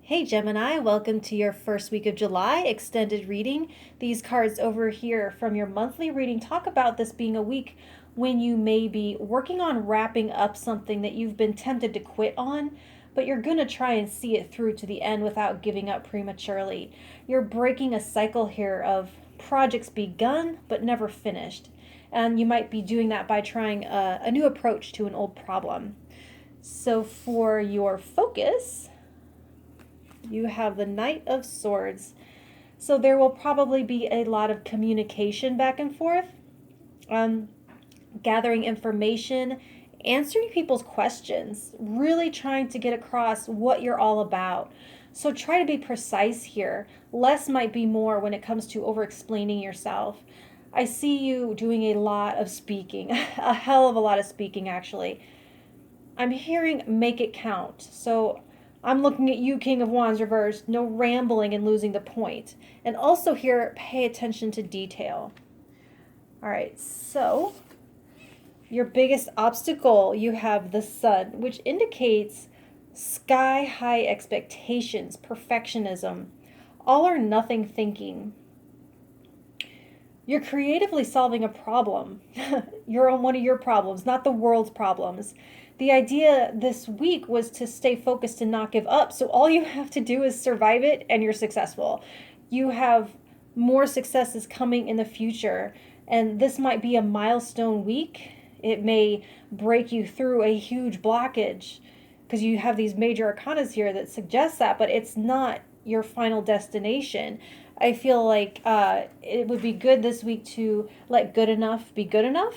Hey Gemini, welcome to your first week of July extended reading. These cards over here from your monthly reading talk about this being a week when you may be working on wrapping up something that you've been tempted to quit on, but you're going to try and see it through to the end without giving up prematurely. You're breaking a cycle here of projects begun but never finished, and you might be doing that by trying a new approach to an old problem. So for your focus, you have the Knight of Swords. So there will probably be a lot of communication back and forth, gathering information, answering people's questions, really trying to get across what you're all about. So try to be precise here. Less might be more when it comes to over-explaining yourself. I see you doing a lot of speaking, a hell of a lot of speaking actually. I'm hearing make it count. So I'm looking at you, King of Wands reversed. No rambling and losing the point. And also here, pay attention to detail. All right, so your biggest obstacle, you have the Sun, which indicates sky-high expectations, perfectionism, all or nothing thinking. You're creatively solving a problem. You're on one of your problems, not the world's problems. The idea this week was to stay focused and not give up. So all you have to do is survive it and you're successful. You have more successes coming in the future. And this might be a milestone week. It may break you through a huge blockage because you have these major arcanas here that suggest that, but it's not your final destination. I feel like it would be good this week to let good enough be good enough.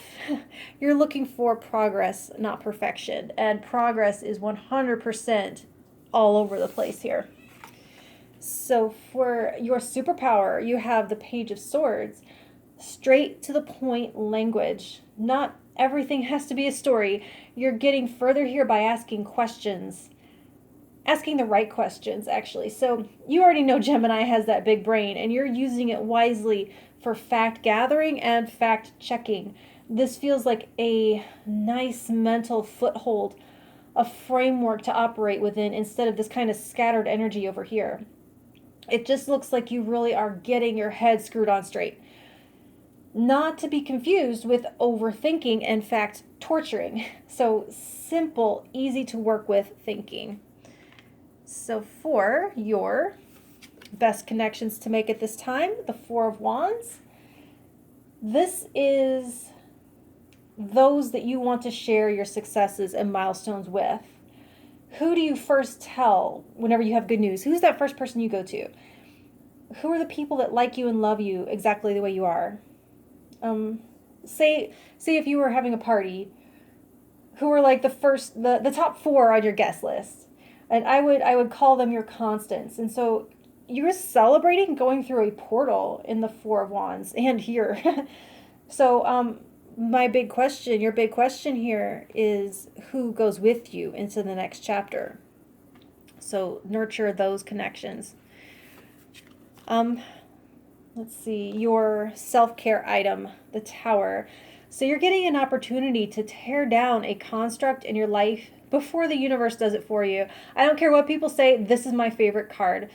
You're looking for progress, not perfection. And progress is 100% all over the place here. So for your superpower, you have the Page of Swords. Straight to the point language. Not everything has to be a story. You're getting further here by asking questions. Asking the right questions, actually. So you already know Gemini has that big brain, and you're using it wisely for fact gathering and fact checking. This feels like a nice mental foothold, a framework to operate within instead of this kind of scattered energy over here. It just looks like you really are getting your head screwed on straight. Not to be confused with overthinking and fact torturing. So simple, easy to work with thinking. So for your best connections to make at this time, the Four of Wands, this is those that you want to share your successes and milestones with. Who do you first tell whenever you have good news? Who's that first person you go to? Who are the people that like you and love you exactly the way you are? Say if you were having a party, who are like the top four on your guest list? And I would call them your constants. And so you're celebrating going through a portal in the Four of Wands and here. So your big question here is who goes with you into the next chapter. So nurture those connections. Let's see, your self-care item, the Tower. So you're getting an opportunity to tear down a construct in your life before the universe does it for you. I don't care what people say, this is my favorite card.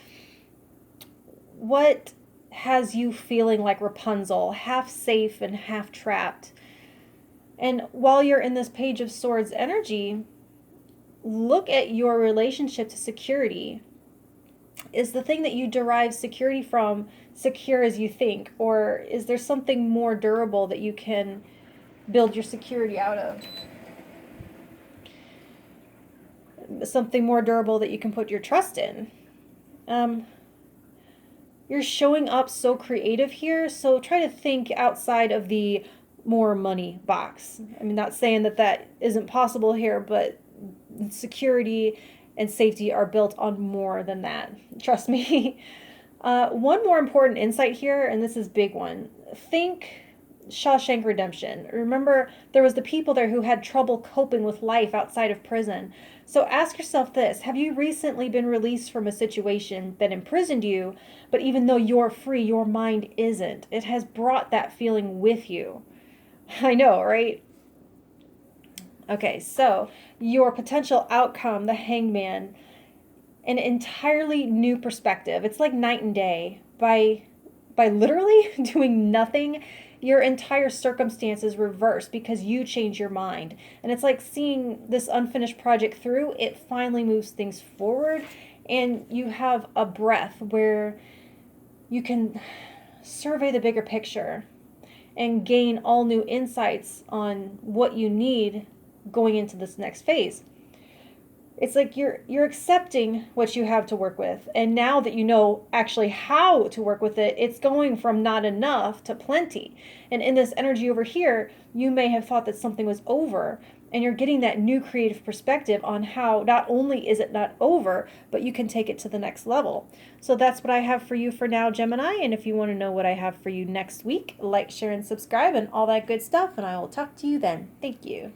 What has you feeling like Rapunzel, half safe and half trapped? And while you're in this Page of Swords energy, look at your relationship to security. Is the thing that you derive security from secure as you think? Or is there something more durable that you can build your security out of? Something more durable that you can put your trust in. You're showing up so creative here, so try to think outside of the more money box. I mean, not saying that that isn't possible here, but security and safety are built on more than that. Trust me. One more important insight here, and this is a big one. Think Shawshank Redemption. Remember, there was the people there who had trouble coping with life outside of prison. So ask yourself this. Have you recently been released from a situation that imprisoned you, but even though you're free, your mind isn't? It has brought that feeling with you. I know, right? Okay, so your potential outcome, the Hangman, an entirely new perspective. It's like night and day. By literally doing nothing, your entire circumstances reverse because you change your mind. And it's like seeing this unfinished project through, it finally moves things forward, and you have a breath where you can survey the bigger picture and gain all new insights on what you need going into this next phase. It's like you're accepting what you have to work with, and now that you know actually how to work with it, it's going from not enough to plenty. And in this energy over here, you may have thought that something was over, and you're getting that new creative perspective on how not only is it not over, but you can take it to the next level. So that's what I have for you for now, Gemini. And if you want to know what I have for you next week, like, share, and subscribe and all that good stuff, and I will talk to you then. Thank you.